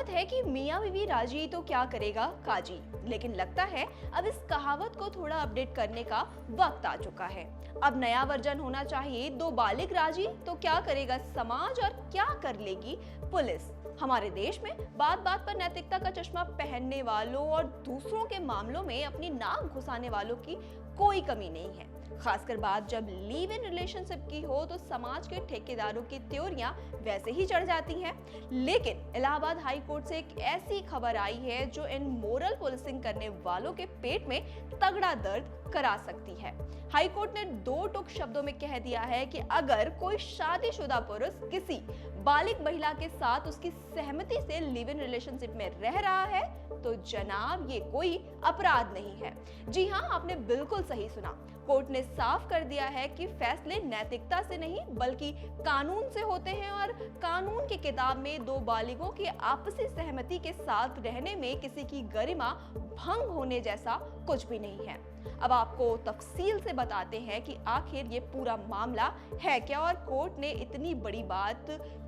कहावत है कि मियाँ बीवी राजी तो क्या करेगा काजी, लेकिन लगता है अब इस कहावत को थोड़ा अपडेट करने का वक्त आ चुका है। अब नया वर्जन होना चाहिए, दो बालिग राजी तो क्या करेगा समाज और क्या कर लेगी पुलिस। हमारे देश में बात बात पर नैतिकता का चश्मा पहनने वालों और दूसरों के मामलों में अपनी नाक घुसाने वालों की कोई कमी नहीं है। खासकर बात जब लिव इन रिलेशनशिप की हो तो समाज के ठेकेदारों की थ्योरियां वैसे ही चढ़ जाती हैं। लेकिन इलाहाबाद हाई कोर्ट से एक ऐसी खबर आई है जो इन मोरल पुलिसिंग करने वालों के पेट में तगड़ा दर्द करा सकती है। हाई कोर्ट ने दो टूक शब्दों में कह दिया है कि अगर कोई शादीशुदा पुरुष किसी बालिग महिला के साथ उसकी सहमति से लिव इन रिलेशनशिप में रह रहा है तो जनाब ये कोई अपराध नहीं है। जी हाँ, आपने बिल्कुल सही सुना। कोर्ट ने साफ कर दिया है कि फैसले नैतिकता से नहीं बल्कि कानून से होते हैं और कानून की किताब में दो बालिगों की आपसी सहमति के साथ रहने में किसी की गरिमा भंग होने जैसा कुछ भी नहीं है। अब आपको तफसील से बताते हैं कि आखिर ये पूरा मामला है क्या और कोर्ट ने इतनी बड़ी बात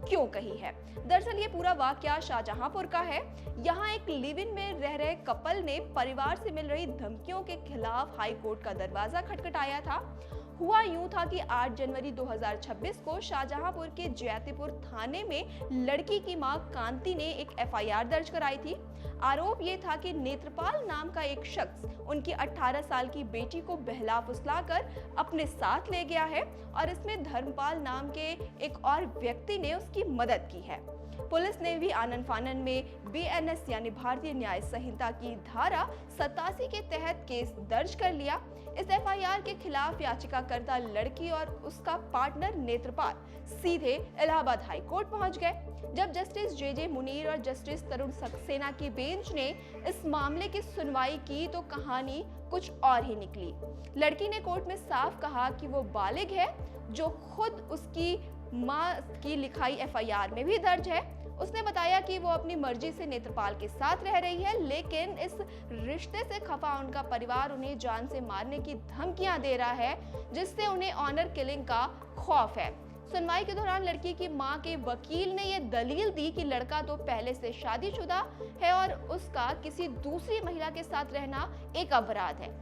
क्यों कही है। दरअसल ये पूरा वाकया शाहजहांपुर का है। यहाँ एक लिव इन में रह रहे कपल ने परिवार से मिल रही धमकियों के खिलाफ हाई कोर्ट का दरवाजा खटखटाया था। हुआ यूं था कि 8 जनवरी 2026 को शाहजहांपुर के जैतीपुर थाने में लड़की की मां कांति ने एक एफआईआर दर्ज कराई थी। आरोप ये था कि नेत्रपाल नाम का एक शख्स उनकी 18 साल की बेटी को बहला फुसलाकर अपने साथ ले गया है और इसमें धर्मपाल नाम के एक और व्यक्ति ने उसकी मदद की है। पुलिस ने भी आनन फानन में बीएनएस यानी भारतीय न्याय संहिता की धारा 87 के तहत केस दर्ज कर लिया। इस एफआईआर के खिलाफ याचिकाकर्ता लड़की और उसका पार्टनर नेत्रपाल सीधे इलाहाबाद हाई कोर्ट पहुंच गए। जब जस्टिस जे मुनीर और जस्टिस तरुण सक्सेना की बेंच ने इस मामले की सुनवाई की तो कहानी कुछ और ही निकली। लड़की ने कोर्ट में साफ कहा कि वो बालिग है, जो खुद उसकी मां की लिखाई एफआईआर में भी दर्ज है। उसने बताया कि वो अपनी मर्जी से नेत्रपाल के साथ रह रही है, लेकिन इस रिश्ते से खफा उनका परिवार उन्हें जान से मारने की धमकियां दे रहा है, जिससे उन्हें ऑनर किलिंग का खौफ है। सुनवाई के दौरान लड़की की मां के वकील ने ये दलील दी कि लड़का तो पहले से शादीशुदा है और उसका किसी दूसरी महिला के साथ रहना एक अपराध है।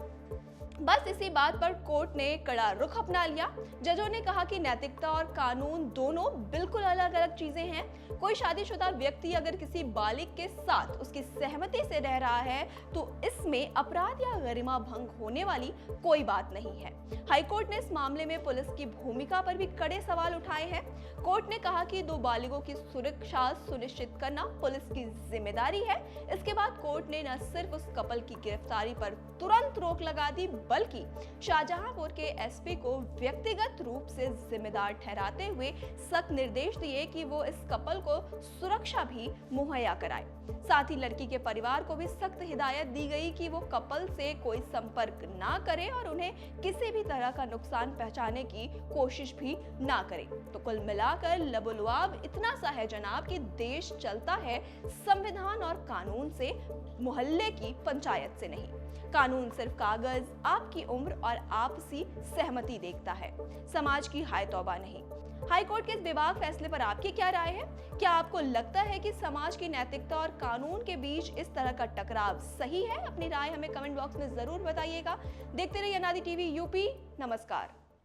बस इसी बात पर कोर्ट ने कड़ा रुख अपना लिया। जजों ने कहा कि नैतिकता और कानून दोनों बिल्कुल अलग अलग चीजें हैं। कोई शादीशुदा व्यक्ति अगर किसी बालिग के साथ उसकी सहमति से रह रहा है तो इसमें अपराध या गरिमा भंग होने वाली कोई बात नहीं है। हाईकोर्ट ने इस मामले में पुलिस की भूमिका पर भी कड़े सवाल उठाए हैं। कोर्ट ने कहा कि दो बालिगों की सुरक्षा सुनिश्चित करना पुलिस की जिम्मेदारी है। इसके बाद कोर्ट ने न सिर्फ उस कपल की गिरफ्तारी पर तुरंत रोक लगा दी बल्कि शाहजहांपुर के एसपी को व्यक्तिगत रूप से जिम्मेदार ठहराते हुए सख्त निर्देश दिए कि वो इस कपल को सुरक्षा भी मुहैया कराए। साथ ही लड़की के परिवार को भी सख्त हिदायत दी गई कि वो कपल से कोई संपर्क ना करे और उन्हें किसी भी तरह का नुकसान पहुंचाने की कोशिश भी ना करे। तो कुल मिलाकर लबोलुआब इतना सा है जनाब कि देश चलता है संविधान और कानून से, मोहल्ले की पंचायत से नहीं। कानून सिर्फ कागज, आपकी उम्र और आपसी सहमति देखता है, समाज की हाय तौबा नहीं। हाई कोर्ट के इस बेबाक फैसले पर आपकी क्या राय है? क्या आपको लगता है कि समाज की नैतिकता और कानून के बीच इस तरह का टकराव सही है? अपनी राय हमें कमेंट बॉक्स में जरूर बताइएगा। देखते रहिए अनादि टीवी यूपी। नमस्कार।